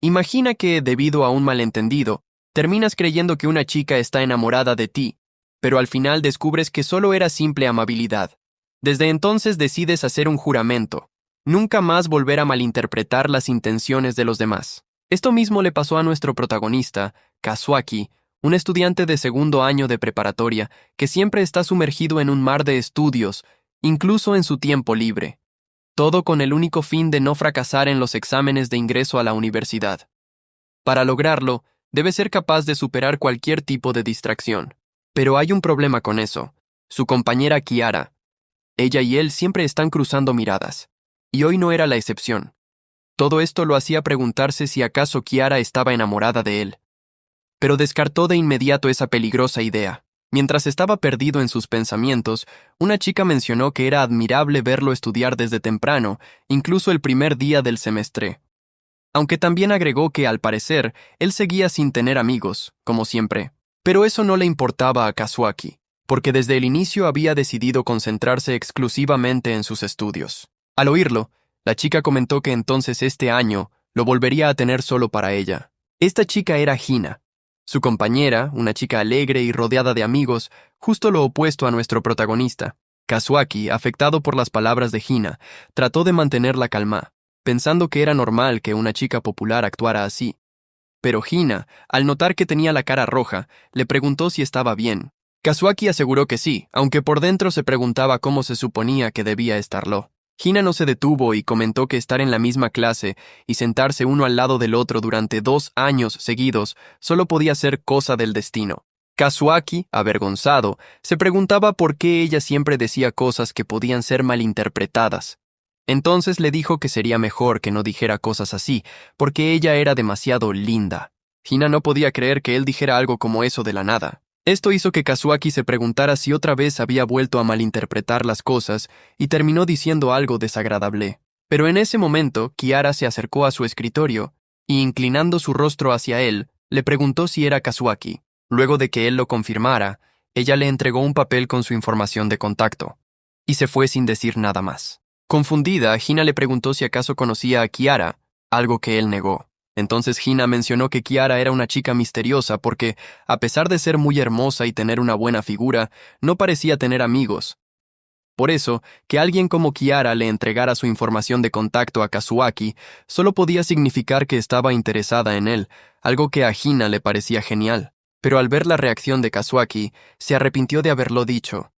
Imagina que, debido a un malentendido, terminas creyendo que una chica está enamorada de ti, pero al final descubres que solo era simple amabilidad. Desde entonces decides hacer un juramento: nunca más volver a malinterpretar las intenciones de los demás. Esto mismo le pasó a nuestro protagonista, Kazuaki, un estudiante de segundo año de preparatoria que siempre está sumergido en un mar de estudios, incluso en su tiempo libre. Todo con el único fin de no fracasar en los exámenes de ingreso a la universidad. Para lograrlo, debe ser capaz de superar cualquier tipo de distracción. Pero hay un problema con eso: su compañera Kiara. Ella y él siempre están cruzando miradas, y hoy no era la excepción. Todo esto lo hacía preguntarse si acaso Kiara estaba enamorada de él. Pero descartó de inmediato esa peligrosa idea. Mientras estaba perdido en sus pensamientos, una chica mencionó que era admirable verlo estudiar desde temprano, incluso el primer día del semestre. Aunque también agregó que, al parecer, él seguía sin tener amigos, como siempre. Pero eso no le importaba a Kazuaki, porque desde el inicio había decidido concentrarse exclusivamente en sus estudios. Al oírlo, la chica comentó que entonces este año lo volvería a tener solo para ella. Esta chica era Hina, su compañera, una chica alegre y rodeada de amigos, justo lo opuesto a nuestro protagonista. Kazuaki, afectado por las palabras de Hina, trató de mantener la calma, pensando que era normal que una chica popular actuara así. Pero Hina, al notar que tenía la cara roja, le preguntó si estaba bien. Kazuaki aseguró que sí, aunque por dentro se preguntaba cómo se suponía que debía estarlo. Hina no se detuvo y comentó que estar en la misma clase y sentarse uno al lado del otro durante 2 años seguidos solo podía ser cosa del destino. Kazuaki, avergonzado, se preguntaba por qué ella siempre decía cosas que podían ser malinterpretadas. Entonces le dijo que sería mejor que no dijera cosas así, porque ella era demasiado linda. Hina no podía creer que él dijera algo como eso de la nada. Esto hizo que Kazuaki se preguntara si otra vez había vuelto a malinterpretar las cosas y terminó diciendo algo desagradable. Pero en ese momento, Kiara se acercó a su escritorio y, inclinando su rostro hacia él, le preguntó si era Kazuaki. Luego de que él lo confirmara, ella le entregó un papel con su información de contacto, y se fue sin decir nada más. Confundida, Hina le preguntó si acaso conocía a Kiara, algo que él negó. Entonces Hina mencionó que Kiara era una chica misteriosa porque, a pesar de ser muy hermosa y tener una buena figura, no parecía tener amigos. Por eso, que alguien como Kiara le entregara su información de contacto a Kazuaki solo podía significar que estaba interesada en él, algo que a Hina le parecía genial. Pero al ver la reacción de Kazuaki, se arrepintió de haberlo dicho.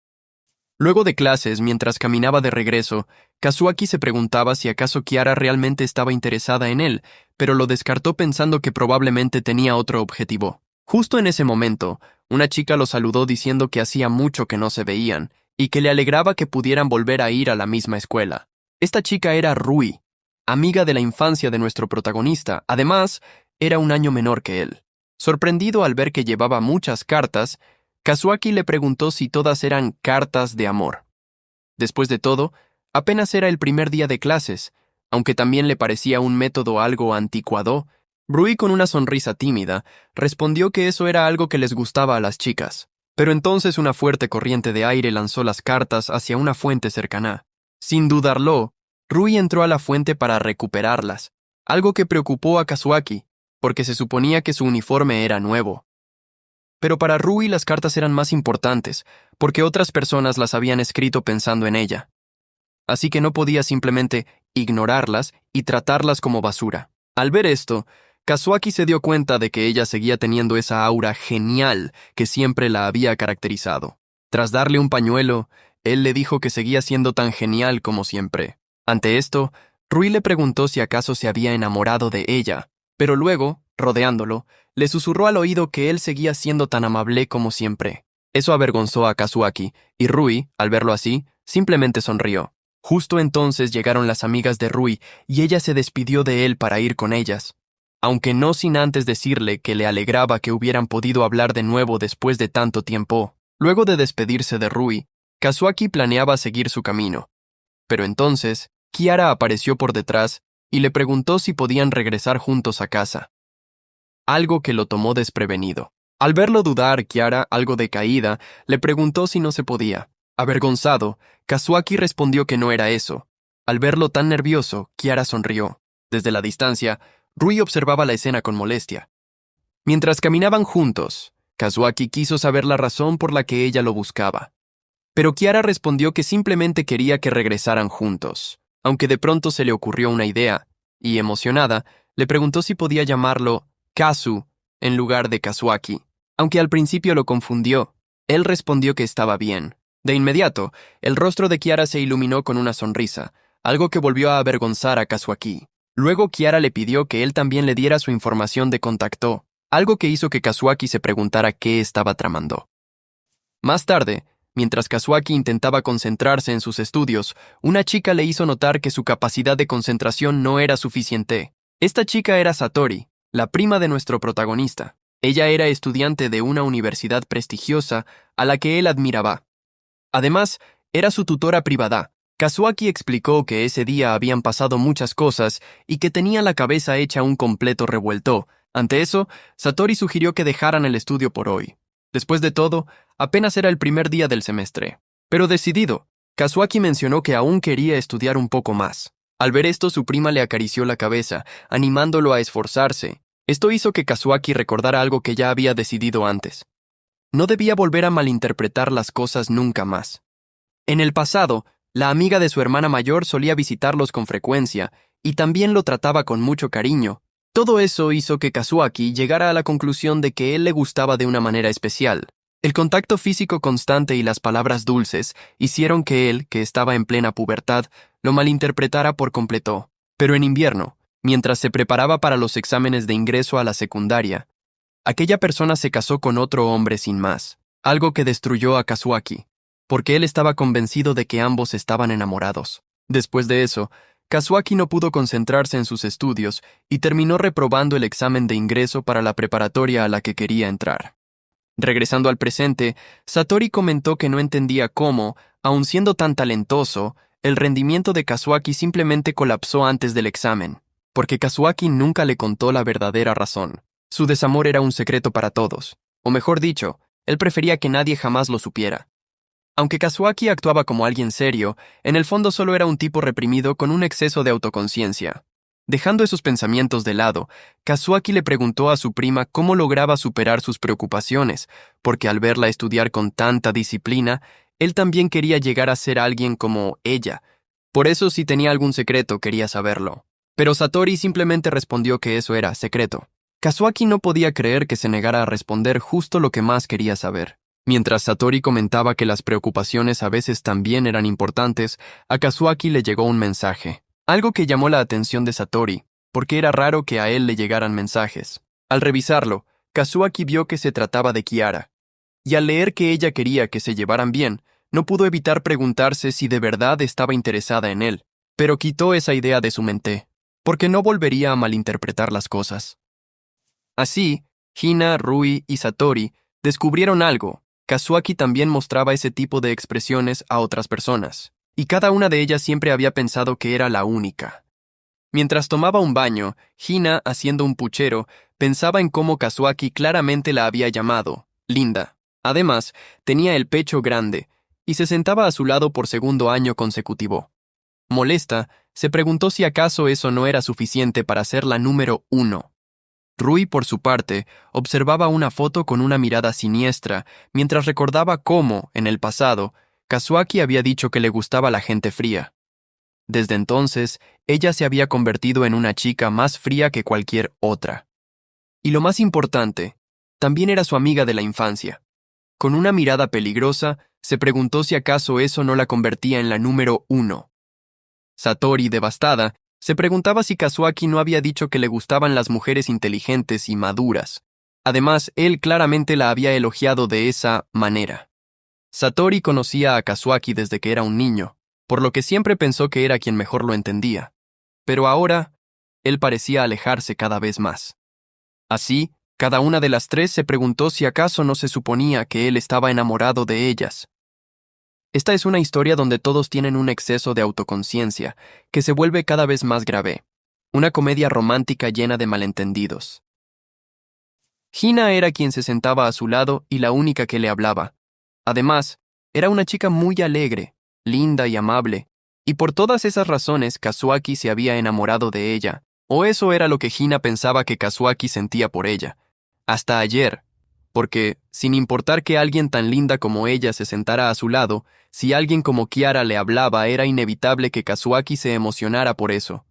Luego de clases, mientras caminaba de regreso, Kazuaki se preguntaba si acaso Kiara realmente estaba interesada en él, pero lo descartó pensando que probablemente tenía otro objetivo. Justo en ese momento, una chica lo saludó diciendo que hacía mucho que no se veían, y que le alegraba que pudieran volver a ir a la misma escuela. Esta chica era Rui, amiga de la infancia de nuestro protagonista. Además, era un año menor que él. Sorprendido al ver que llevaba muchas cartas, Kazuaki le preguntó si todas eran cartas de amor. Después de todo, apenas era el primer día de clases, aunque también le parecía un método algo anticuado. Rui, con una sonrisa tímida, respondió que eso era algo que les gustaba a las chicas. Pero entonces una fuerte corriente de aire lanzó las cartas hacia una fuente cercana. Sin dudarlo, Rui entró a la fuente para recuperarlas, algo que preocupó a Kazuaki, porque se suponía que su uniforme era nuevo. Pero para Rui las cartas eran más importantes, porque otras personas las habían escrito pensando en ella. Así que no podía simplemente ignorarlas y tratarlas como basura. Al ver esto, Kazuaki se dio cuenta de que ella seguía teniendo esa aura genial que siempre la había caracterizado. Tras darle un pañuelo, él le dijo que seguía siendo tan genial como siempre. Ante esto, Rui le preguntó si acaso se había enamorado de ella, pero luego, rodeándolo, le susurró al oído que él seguía siendo tan amable como siempre. Eso avergonzó a Kazuaki, y Rui, al verlo así, simplemente sonrió. Justo entonces llegaron las amigas de Rui y ella se despidió de él para ir con ellas, aunque no sin antes decirle que le alegraba que hubieran podido hablar de nuevo después de tanto tiempo. Luego de despedirse de Rui, Kazuaki planeaba seguir su camino. Pero entonces, Kiara apareció por detrás y le preguntó si podían regresar juntos a casa. Algo que lo tomó desprevenido. Al verlo dudar, Kiara, algo decaída, le preguntó si no se podía. Avergonzado, Kazuaki respondió que no era eso. Al verlo tan nervioso, Kiara sonrió. Desde la distancia, Rui observaba la escena con molestia. Mientras caminaban juntos, Kazuaki quiso saber la razón por la que ella lo buscaba. Pero Kiara respondió que simplemente quería que regresaran juntos, aunque de pronto se le ocurrió una idea, y emocionada, le preguntó si podía llamarlo Kazu en lugar de Kazuaki. Aunque al principio lo confundió, él respondió que estaba bien. De inmediato, el rostro de Kiara se iluminó con una sonrisa, algo que volvió a avergonzar a Kazuaki. Luego Kiara le pidió que él también le diera su información de contacto, algo que hizo que Kazuaki se preguntara qué estaba tramando. Más tarde, mientras Kazuaki intentaba concentrarse en sus estudios, una chica le hizo notar que su capacidad de concentración no era suficiente. Esta chica era Satori, la prima de nuestro protagonista. Ella era estudiante de una universidad prestigiosa a la que él admiraba. Además, era su tutora privada. Kazuaki explicó que ese día habían pasado muchas cosas y que tenía la cabeza hecha un completo revuelto. Ante eso, Satori sugirió que dejaran el estudio por hoy. Después de todo, apenas era el primer día del semestre. Pero decidido, Kazuaki mencionó que aún quería estudiar un poco más. Al ver esto, su prima le acarició la cabeza, animándolo a esforzarse. Esto hizo que Kazuaki recordara algo que ya había decidido antes. No debía volver a malinterpretar las cosas nunca más. En el pasado, la amiga de su hermana mayor solía visitarlos con frecuencia y también lo trataba con mucho cariño. Todo eso hizo que Kazuaki llegara a la conclusión de que él le gustaba de una manera especial. El contacto físico constante y las palabras dulces hicieron que él, que estaba en plena pubertad, lo malinterpretara por completo. Pero en invierno, mientras se preparaba para los exámenes de ingreso a la secundaria, aquella persona se casó con otro hombre sin más, algo que destruyó a Kazuaki, porque él estaba convencido de que ambos estaban enamorados. Después de eso, Kazuaki no pudo concentrarse en sus estudios y terminó reprobando el examen de ingreso para la preparatoria a la que quería entrar. Regresando al presente, Satori comentó que no entendía cómo, aun siendo tan talentoso, el rendimiento de Kazuaki simplemente colapsó antes del examen, porque Kazuaki nunca le contó la verdadera razón. Su desamor era un secreto para todos, o mejor dicho, él prefería que nadie jamás lo supiera. Aunque Kazuaki actuaba como alguien serio, en el fondo solo era un tipo reprimido con un exceso de autoconciencia. Dejando esos pensamientos de lado, Kazuaki le preguntó a su prima cómo lograba superar sus preocupaciones, porque al verla estudiar con tanta disciplina, él también quería llegar a ser alguien como ella. Por eso, si tenía algún secreto, quería saberlo. Pero Satori simplemente respondió que eso era secreto. Kazuaki no podía creer que se negara a responder justo lo que más quería saber. Mientras Satori comentaba que las preocupaciones a veces también eran importantes, a Kazuaki le llegó un mensaje. Algo que llamó la atención de Satori, porque era raro que a él le llegaran mensajes. Al revisarlo, Kazuaki vio que se trataba de Kiara. Y al leer que ella quería que se llevaran bien, no pudo evitar preguntarse si de verdad estaba interesada en él. Pero quitó esa idea de su mente, porque no volvería a malinterpretar las cosas. Así, Hina, Rui y Satori descubrieron algo. Kazuaki también mostraba ese tipo de expresiones a otras personas, y cada una de ellas siempre había pensado que era la única. Mientras tomaba un baño, Hina, haciendo un puchero, pensaba en cómo Kazuaki claramente la había llamado linda. Además, tenía el pecho grande, y se sentaba a su lado por segundo año consecutivo. Molesta, se preguntó si acaso eso no era suficiente para ser la número 1. Rui, por su parte, observaba una foto con una mirada siniestra, mientras recordaba cómo, en el pasado, Kazuaki había dicho que le gustaba la gente fría. Desde entonces, ella se había convertido en una chica más fría que cualquier otra. Y lo más importante, también era su amiga de la infancia. Con una mirada peligrosa, se preguntó si acaso eso no la convertía en la número 1. Satori, devastada, se preguntaba si Kazuaki no había dicho que le gustaban las mujeres inteligentes y maduras. Además, él claramente la había elogiado de esa manera. Satori conocía a Kazuaki desde que era un niño, por lo que siempre pensó que era quien mejor lo entendía. Pero ahora, él parecía alejarse cada vez más. Así, cada una de las tres se preguntó si acaso no se suponía que él estaba enamorado de ellas. Esta es una historia donde todos tienen un exceso de autoconciencia, que se vuelve cada vez más grave. Una comedia romántica llena de malentendidos. Hina era quien se sentaba a su lado y la única que le hablaba. Además, era una chica muy alegre, linda y amable, y por todas esas razones Kazuaki se había enamorado de ella. O eso era lo que Hina pensaba que Kazuaki sentía por ella. Hasta ayer. Porque, sin importar que alguien tan linda como ella se sentara a su lado, si alguien como Kiara le hablaba, era inevitable que Kazuaki se emocionara por eso.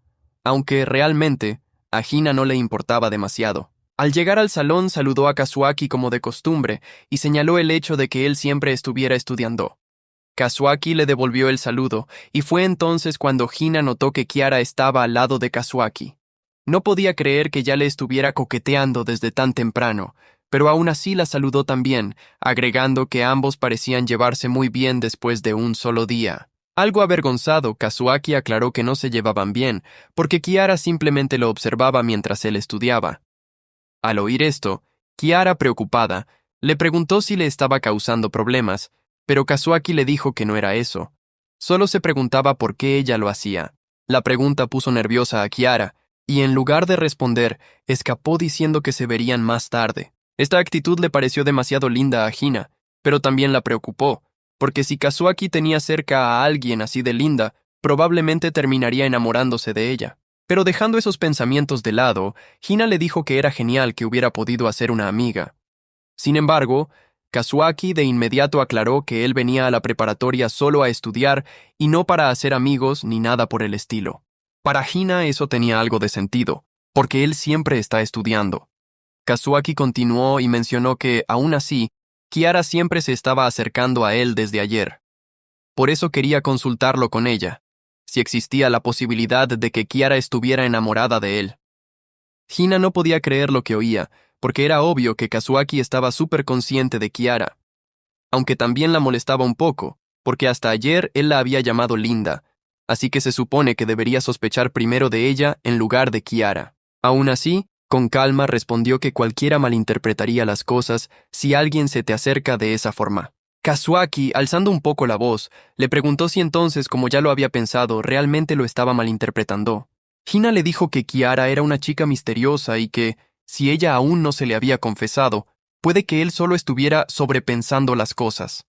Aunque, realmente, a Hina no le importaba demasiado. Al llegar al salón saludó a Kazuaki como de costumbre y señaló el hecho de que él siempre estuviera estudiando. Kazuaki le devolvió el saludo, y fue entonces cuando Hina notó que Kiara estaba al lado de Kazuaki. No podía creer que ya le estuviera coqueteando desde tan temprano, pero aún así la saludó también, agregando que ambos parecían llevarse muy bien después de un solo día. Algo avergonzado, Kazuaki aclaró que no se llevaban bien, porque Kiara simplemente lo observaba mientras él estudiaba. Al oír esto, Kiara, preocupada, le preguntó si le estaba causando problemas, pero Kazuaki le dijo que no era eso. Solo se preguntaba por qué ella lo hacía. La pregunta puso nerviosa a Kiara, y en lugar de responder, escapó diciendo que se verían más tarde. Esta actitud le pareció demasiado linda a Hina, pero también la preocupó, porque si Kazuaki tenía cerca a alguien así de linda, probablemente terminaría enamorándose de ella. Pero dejando esos pensamientos de lado, Hina le dijo que era genial que hubiera podido hacer una amiga. Sin embargo, Kazuaki de inmediato aclaró que él venía a la preparatoria solo a estudiar y no para hacer amigos ni nada por el estilo. Para Hina eso tenía algo de sentido, porque él siempre está estudiando. Kazuaki continuó y mencionó que, aún así, Kiara siempre se estaba acercando a él desde ayer. Por eso quería consultarlo con ella, si existía la posibilidad de que Kiara estuviera enamorada de él. Hina no podía creer lo que oía, porque era obvio que Kazuaki estaba súper consciente de Kiara, aunque también la molestaba un poco, porque hasta ayer él la había llamado linda, así que se supone que debería sospechar primero de ella en lugar de Kiara. Aún así, con calma respondió que cualquiera malinterpretaría las cosas si alguien se te acerca de esa forma. Kazuaki, alzando un poco la voz, le preguntó si entonces, como ya lo había pensado, realmente lo estaba malinterpretando. Hina le dijo que Kiara era una chica misteriosa y que, si ella aún no se le había confesado, puede que él solo estuviera sobrepensando las cosas.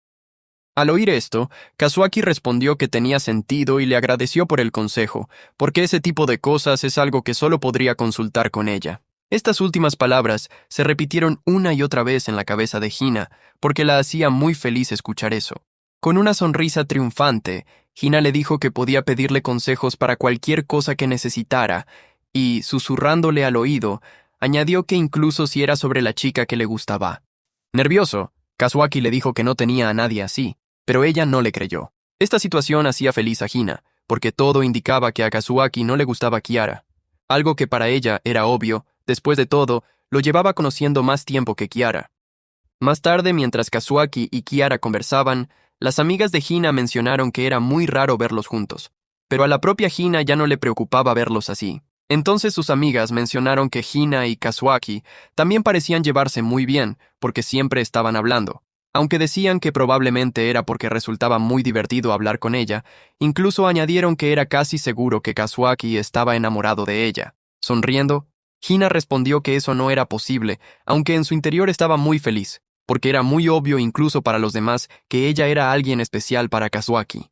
Al oír esto, Kazuaki respondió que tenía sentido y le agradeció por el consejo, porque ese tipo de cosas es algo que solo podría consultar con ella. Estas últimas palabras se repitieron una y otra vez en la cabeza de Hina, porque la hacía muy feliz escuchar eso. Con una sonrisa triunfante, Hina le dijo que podía pedirle consejos para cualquier cosa que necesitara, y, susurrándole al oído, añadió que incluso si era sobre la chica que le gustaba. Nervioso, Kazuaki le dijo que no tenía a nadie así, pero ella no le creyó. Esta situación hacía feliz a Hina, porque todo indicaba que a Kazuaki no le gustaba Kiara. Algo que para ella era obvio, después de todo, lo llevaba conociendo más tiempo que Kiara. Más tarde, mientras Kazuaki y Kiara conversaban, las amigas de Hina mencionaron que era muy raro verlos juntos, pero a la propia Hina ya no le preocupaba verlos así. Entonces sus amigas mencionaron que Hina y Kazuaki también parecían llevarse muy bien, porque siempre estaban hablando. Aunque decían que probablemente era porque resultaba muy divertido hablar con ella, incluso añadieron que era casi seguro que Kazuaki estaba enamorado de ella. Sonriendo, Hina respondió que eso no era posible, aunque en su interior estaba muy feliz, porque era muy obvio incluso para los demás que ella era alguien especial para Kazuaki.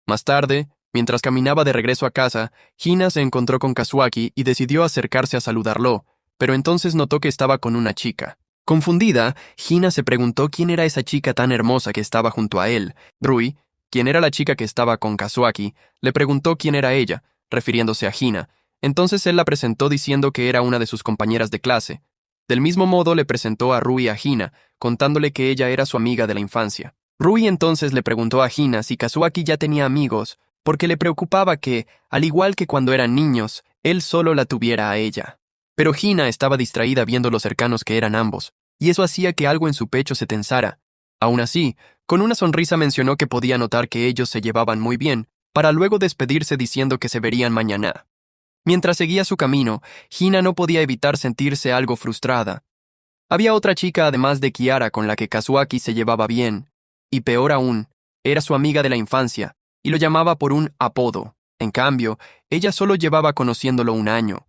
Más tarde, mientras caminaba de regreso a casa, Hina se encontró con Kazuaki y decidió acercarse a saludarlo, pero entonces notó que estaba con una chica. Confundida, Hina se preguntó quién era esa chica tan hermosa que estaba junto a él. Rui, quien era la chica que estaba con Kazuaki, le preguntó quién era ella, refiriéndose a Hina. Entonces él la presentó diciendo que era una de sus compañeras de clase. Del mismo modo le presentó a Rui a Hina, contándole que ella era su amiga de la infancia. Rui entonces le preguntó a Hina si Kazuaki ya tenía amigos, porque le preocupaba que, al igual que cuando eran niños, él solo la tuviera a ella. Pero Hina estaba distraída viendo lo cercanos que eran ambos, y eso hacía que algo en su pecho se tensara. Aún así, con una sonrisa mencionó que podía notar que ellos se llevaban muy bien, para luego despedirse diciendo que se verían mañana. Mientras seguía su camino, Hina no podía evitar sentirse algo frustrada. Había otra chica además de Kiara con la que Kazuaki se llevaba bien, y peor aún, era su amiga de la infancia, y lo llamaba por un apodo. En cambio, ella solo llevaba conociéndolo un año,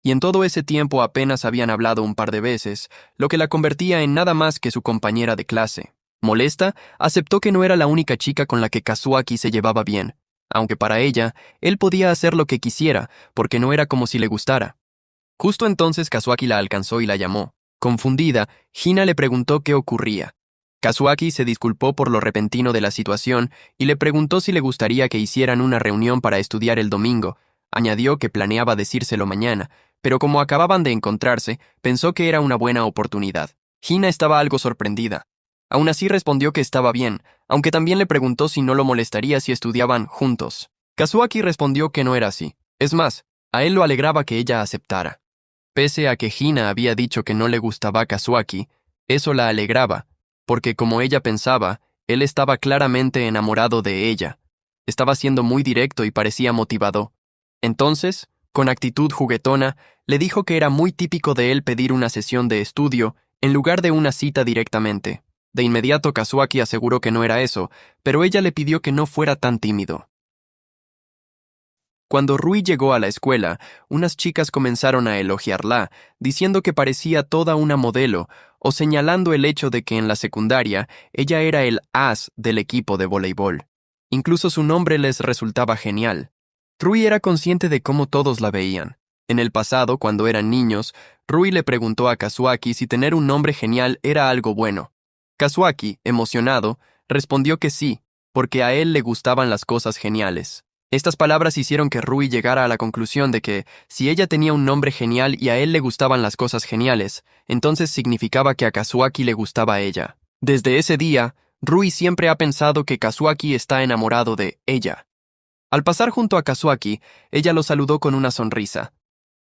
y en todo ese tiempo apenas habían hablado un par de veces, lo que la convertía en nada más que su compañera de clase. Molesta, aceptó que no era la única chica con la que Kazuaki se llevaba bien, aunque para ella, él podía hacer lo que quisiera, porque no era como si le gustara. Justo entonces Kazuaki la alcanzó y la llamó. Confundida, Hina le preguntó qué ocurría. Kazuaki se disculpó por lo repentino de la situación y le preguntó si le gustaría que hicieran una reunión para estudiar el domingo. Añadió que planeaba decírselo mañana, pero como acababan de encontrarse, pensó que era una buena oportunidad. Hina estaba algo sorprendida. Aún así respondió que estaba bien, aunque también le preguntó si no lo molestaría si estudiaban juntos. Kazuaki respondió que no era así. Es más, a él lo alegraba que ella aceptara. Pese a que Hina había dicho que no le gustaba a Kazuaki, eso la alegraba, porque como ella pensaba, él estaba claramente enamorado de ella. Estaba siendo muy directo y parecía motivado. Entonces, con actitud juguetona, le dijo que era muy típico de él pedir una sesión de estudio en lugar de una cita directamente. De inmediato Kazuaki aseguró que no era eso, pero ella le pidió que no fuera tan tímido. Cuando Rui llegó a la escuela, unas chicas comenzaron a elogiarla, diciendo que parecía toda una modelo, o señalando el hecho de que en la secundaria ella era el as del equipo de voleibol. Incluso su nombre les resultaba genial. Rui era consciente de cómo todos la veían. En el pasado, cuando eran niños, Rui le preguntó a Kazuaki si tener un nombre genial era algo bueno. Kazuaki, emocionado, respondió que sí, porque a él le gustaban las cosas geniales. Estas palabras hicieron que Rui llegara a la conclusión de que, si ella tenía un nombre genial y a él le gustaban las cosas geniales, entonces significaba que a Kazuaki le gustaba a ella. Desde ese día, Rui siempre ha pensado que Kazuaki está enamorado de ella. Al pasar junto a Kazuaki, ella lo saludó con una sonrisa.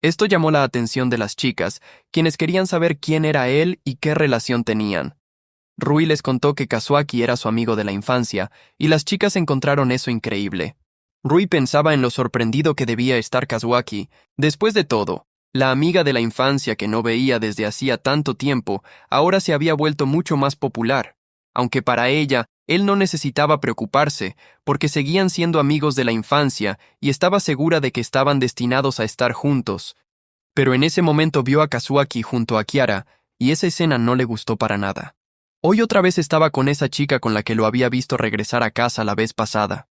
Esto llamó la atención de las chicas, quienes querían saber quién era él y qué relación tenían. Rui les contó que Kazuaki era su amigo de la infancia, y las chicas encontraron eso increíble. Rui pensaba en lo sorprendido que debía estar Kazuaki. Después de todo, la amiga de la infancia que no veía desde hacía tanto tiempo, ahora se había vuelto mucho más popular. Aunque para ella, él no necesitaba preocuparse, porque seguían siendo amigos de la infancia y estaba segura de que estaban destinados a estar juntos. Pero en ese momento vio a Kazuaki junto a Kiara, y esa escena no le gustó para nada. Hoy otra vez estaba con esa chica con la que lo había visto regresar a casa la vez pasada.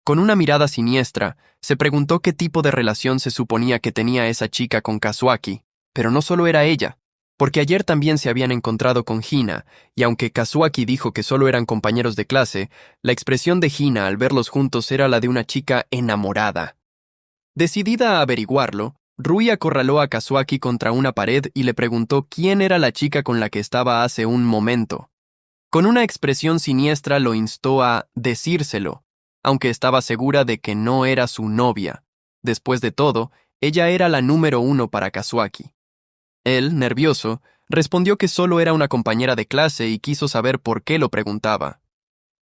Con una mirada siniestra, se preguntó qué tipo de relación se suponía que tenía esa chica con Kazuaki, pero no solo era ella, porque ayer también se habían encontrado con Hina, y aunque Kazuaki dijo que solo eran compañeros de clase, la expresión de Hina al verlos juntos era la de una chica enamorada. Decidida a averiguarlo, Rui acorraló a Kazuaki contra una pared y le preguntó quién era la chica con la que estaba hace un momento. Con una expresión siniestra lo instó a decírselo, aunque estaba segura de que no era su novia. Después de todo, ella era la número 1 para Kazuaki. Él, nervioso, respondió que solo era una compañera de clase y quiso saber por qué lo preguntaba.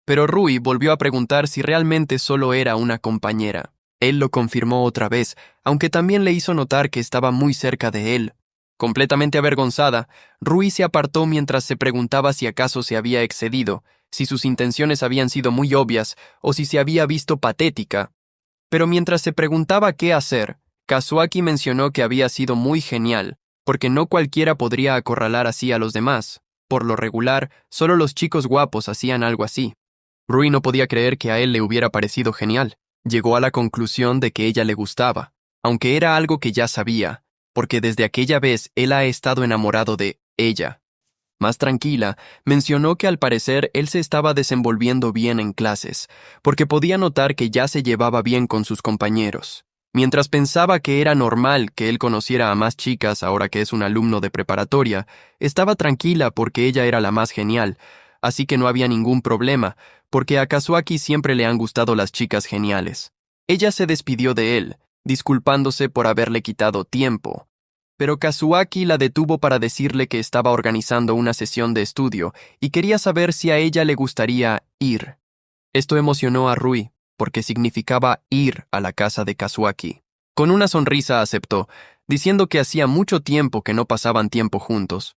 Pero Rui volvió a preguntar si realmente solo era una compañera. Él lo confirmó otra vez, aunque también le hizo notar que estaba muy cerca de él. Completamente avergonzada, Rui se apartó mientras se preguntaba si acaso se había excedido, si sus intenciones habían sido muy obvias o si se había visto patética. Pero mientras se preguntaba qué hacer, Kazuaki mencionó que había sido muy genial, porque no cualquiera podría acorralar así a los demás. Por lo regular, solo los chicos guapos hacían algo así. Rui no podía creer que a él le hubiera parecido genial. Llegó a la conclusión de que ella le gustaba, aunque era algo que ya sabía, porque desde aquella vez él ha estado enamorado de ella. Más tranquila, mencionó que al parecer él se estaba desenvolviendo bien en clases, porque podía notar que ya se llevaba bien con sus compañeros. Mientras pensaba que era normal que él conociera a más chicas ahora que es un alumno de preparatoria, estaba tranquila porque ella era la más genial, así que no había ningún problema, porque a Kazuaki siempre le han gustado las chicas geniales. Ella se despidió de él, disculpándose por haberle quitado tiempo. Pero Kazuaki la detuvo para decirle que estaba organizando una sesión de estudio y quería saber si a ella le gustaría ir. Esto emocionó a Rui, porque significaba ir a la casa de Kazuaki. Con una sonrisa aceptó, diciendo que hacía mucho tiempo que no pasaban tiempo juntos.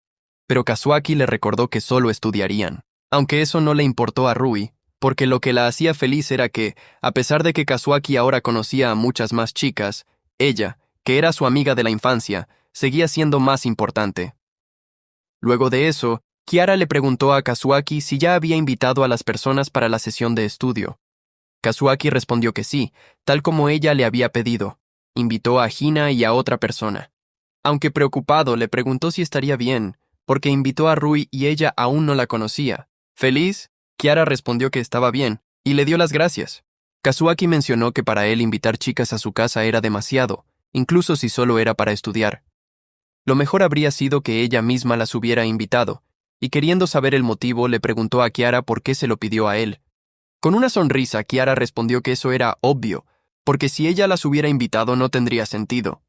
Pero Kazuaki le recordó que solo estudiarían. Aunque eso no le importó a Rui, porque lo que la hacía feliz era que, a pesar de que Kazuaki ahora conocía a muchas más chicas, ella, que era su amiga de la infancia, seguía siendo más importante. Luego de eso, Kiara le preguntó a Kazuaki si ya había invitado a las personas para la sesión de estudio. Kazuaki respondió que sí, tal como ella le había pedido. Invitó a Hina y a otra persona. Aunque preocupado, le preguntó si estaría bien, porque invitó a Rui y ella aún no la conocía. Feliz, Kiara respondió que estaba bien, y le dio las gracias. Kazuaki mencionó que para él invitar chicas a su casa era demasiado, incluso si solo era para estudiar. Lo mejor habría sido que ella misma las hubiera invitado, y queriendo saber el motivo, le preguntó a Kiara por qué se lo pidió a él. Con una sonrisa, Kiara respondió que eso era obvio, porque si ella las hubiera invitado no tendría sentido.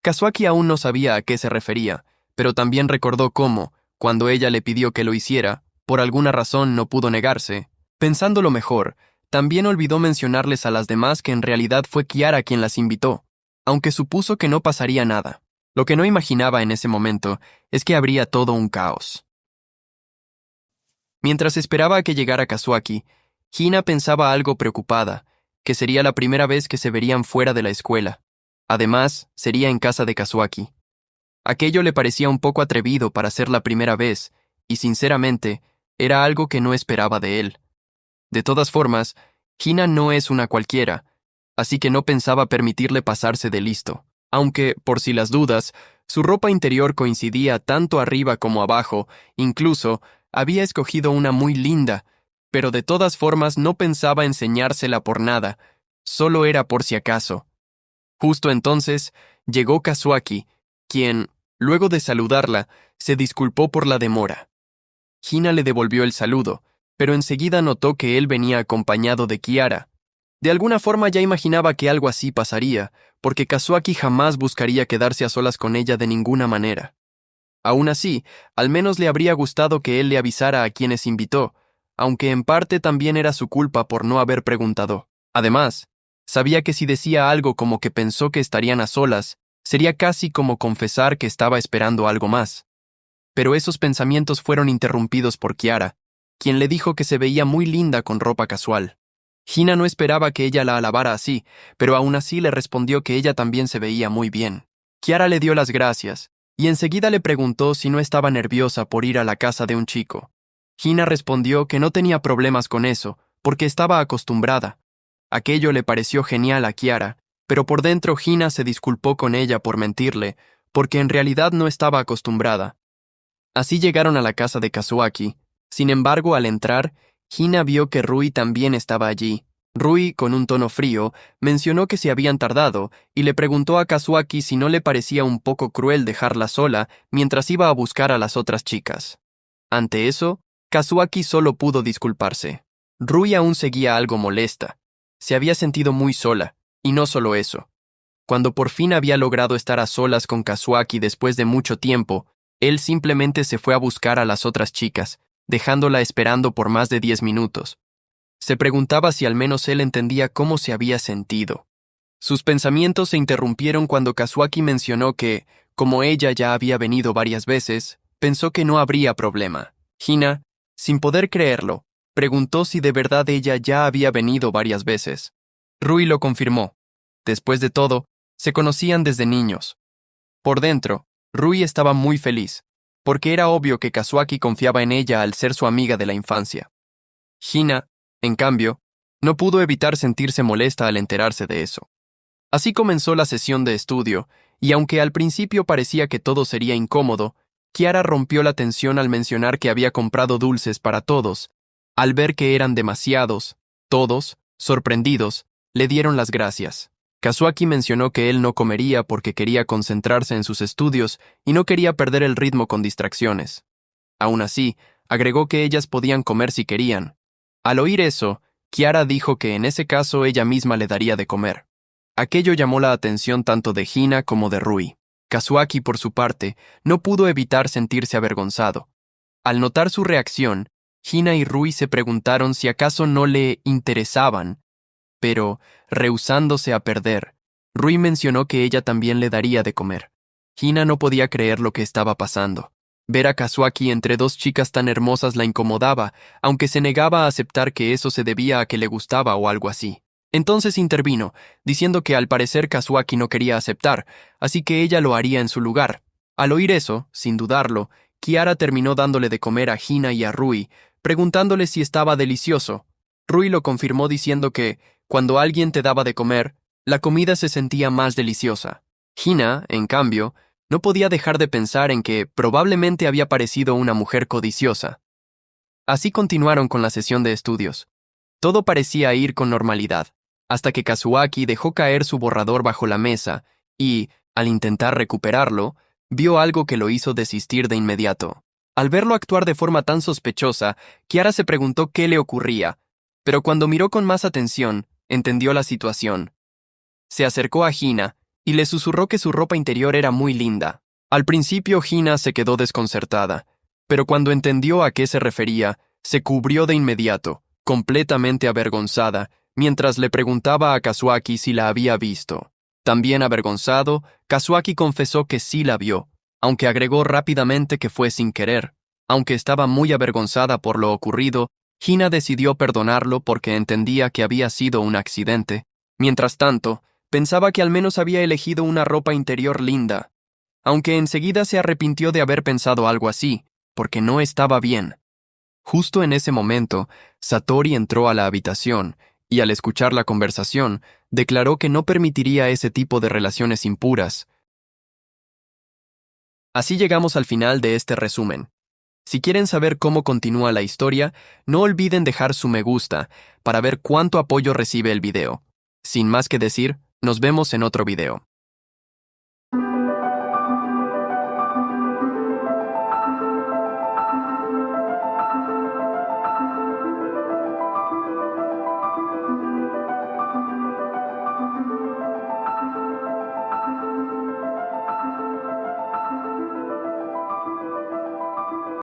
Kazuaki aún no sabía a qué se refería, pero también recordó cómo, cuando ella le pidió que lo hiciera, por alguna razón no pudo negarse. Pensándolo mejor, también olvidó mencionarles a las demás que en realidad fue Kiara quien las invitó, aunque supuso que no pasaría nada. Lo que no imaginaba en ese momento es que habría todo un caos. Mientras esperaba a que llegara Kazuaki, Hina pensaba algo preocupada, que sería la primera vez que se verían fuera de la escuela. Además, sería en casa de Kazuaki. Aquello le parecía un poco atrevido para ser la primera vez, y sinceramente, era algo que no esperaba de él. De todas formas, Hina no es una cualquiera, así que no pensaba permitirle pasarse de listo, aunque, por si las dudas, su ropa interior coincidía tanto arriba como abajo, incluso había escogido una muy linda, pero de todas formas no pensaba enseñársela por nada, solo era por si acaso. Justo entonces, llegó Kazuaki, quien, luego de saludarla, se disculpó por la demora. Hina le devolvió el saludo, pero enseguida notó que él venía acompañado de Kiara. De alguna forma ya imaginaba que algo así pasaría, porque Kazuaki jamás buscaría quedarse a solas con ella de ninguna manera. Aún así, al menos le habría gustado que él le avisara a quienes invitó, aunque en parte también era su culpa por no haber preguntado. Además, sabía que si decía algo como que pensó que estarían a solas, sería casi como confesar que estaba esperando algo más. Pero esos pensamientos fueron interrumpidos por Kiara, quien le dijo que se veía muy linda con ropa casual. Hina no esperaba que ella la alabara así, pero aún así le respondió que ella también se veía muy bien. Kiara le dio las gracias, y enseguida le preguntó si no estaba nerviosa por ir a la casa de un chico. Hina respondió que no tenía problemas con eso, porque estaba acostumbrada. Aquello le pareció genial a Kiara, pero por dentro Hina se disculpó con ella por mentirle, porque en realidad no estaba acostumbrada. Así llegaron a la casa de Kazuaki. Sin embargo, al entrar, Hina vio que Rui también estaba allí. Rui, con un tono frío, mencionó que se habían tardado y le preguntó a Kazuaki si no le parecía un poco cruel dejarla sola mientras iba a buscar a las otras chicas. Ante eso, Kazuaki solo pudo disculparse. Rui aún seguía algo molesta. Se había sentido muy sola, y no solo eso. Cuando por fin había logrado estar a solas con Kazuaki después de mucho tiempo, él simplemente se fue a buscar a las otras chicas, dejándola esperando por más de 10 minutos. Se preguntaba si al menos él entendía cómo se había sentido. Sus pensamientos se interrumpieron cuando Kazuaki mencionó que, como ella ya había venido varias veces, pensó que no habría problema. Hina, sin poder creerlo, preguntó si de verdad ella ya había venido varias veces. Rui lo confirmó. Después de todo, se conocían desde niños. Por dentro, Rui estaba muy feliz, porque era obvio que Kazuaki confiaba en ella al ser su amiga de la infancia. Hina, en cambio, no pudo evitar sentirse molesta al enterarse de eso. Así comenzó la sesión de estudio, y aunque al principio parecía que todo sería incómodo, Kiara rompió la tensión al mencionar que había comprado dulces para todos. Al ver que eran demasiados, todos, sorprendidos, le dieron las gracias. Kazuaki mencionó que él no comería porque quería concentrarse en sus estudios y no quería perder el ritmo con distracciones. Aún así, agregó que ellas podían comer si querían. Al oír eso, Kiara dijo que en ese caso ella misma le daría de comer. Aquello llamó la atención tanto de Hina como de Rui. Kazuaki, por su parte, no pudo evitar sentirse avergonzado. Al notar su reacción, Hina y Rui se preguntaron si acaso no le interesaban, pero, rehusándose a perder, Rui mencionó que ella también le daría de comer. Hina no podía creer lo que estaba pasando. Ver a Kazuaki entre dos chicas tan hermosas la incomodaba, aunque se negaba a aceptar que eso se debía a que le gustaba o algo así. Entonces intervino, diciendo que al parecer Kazuaki no quería aceptar, así que ella lo haría en su lugar. Al oír eso, sin dudarlo, Kiara terminó dándole de comer a Hina y a Rui, preguntándole si estaba delicioso. Rui lo confirmó diciendo que, Cuando alguien te daba de comer, la comida se sentía más deliciosa. Hina, en cambio, no podía dejar de pensar en que probablemente había parecido una mujer codiciosa. Así continuaron con la sesión de estudios. Todo parecía ir con normalidad, hasta que Kazuaki dejó caer su borrador bajo la mesa y, al intentar recuperarlo, vio algo que lo hizo desistir de inmediato. Al verlo actuar de forma tan sospechosa, Kiara se preguntó qué le ocurría, pero cuando miró con más atención, entendió la situación. Se acercó a Hina y le susurró que su ropa interior era muy linda. Al principio Hina se quedó desconcertada, pero cuando entendió a qué se refería, se cubrió de inmediato, completamente avergonzada, mientras le preguntaba a Kazuaki si la había visto. También avergonzado, Kazuaki confesó que sí la vio, aunque agregó rápidamente que fue sin querer. Aunque estaba muy avergonzada por lo ocurrido, Hina decidió perdonarlo porque entendía que había sido un accidente. Mientras tanto, pensaba que al menos había elegido una ropa interior linda, aunque enseguida se arrepintió de haber pensado algo así, porque no estaba bien. Justo en ese momento, Satori entró a la habitación y al escuchar la conversación, declaró que no permitiría ese tipo de relaciones impuras. Así llegamos al final de este resumen. Si quieren saber cómo continúa la historia, no olviden dejar su me gusta para ver cuánto apoyo recibe el video. Sin más que decir, nos vemos en otro video.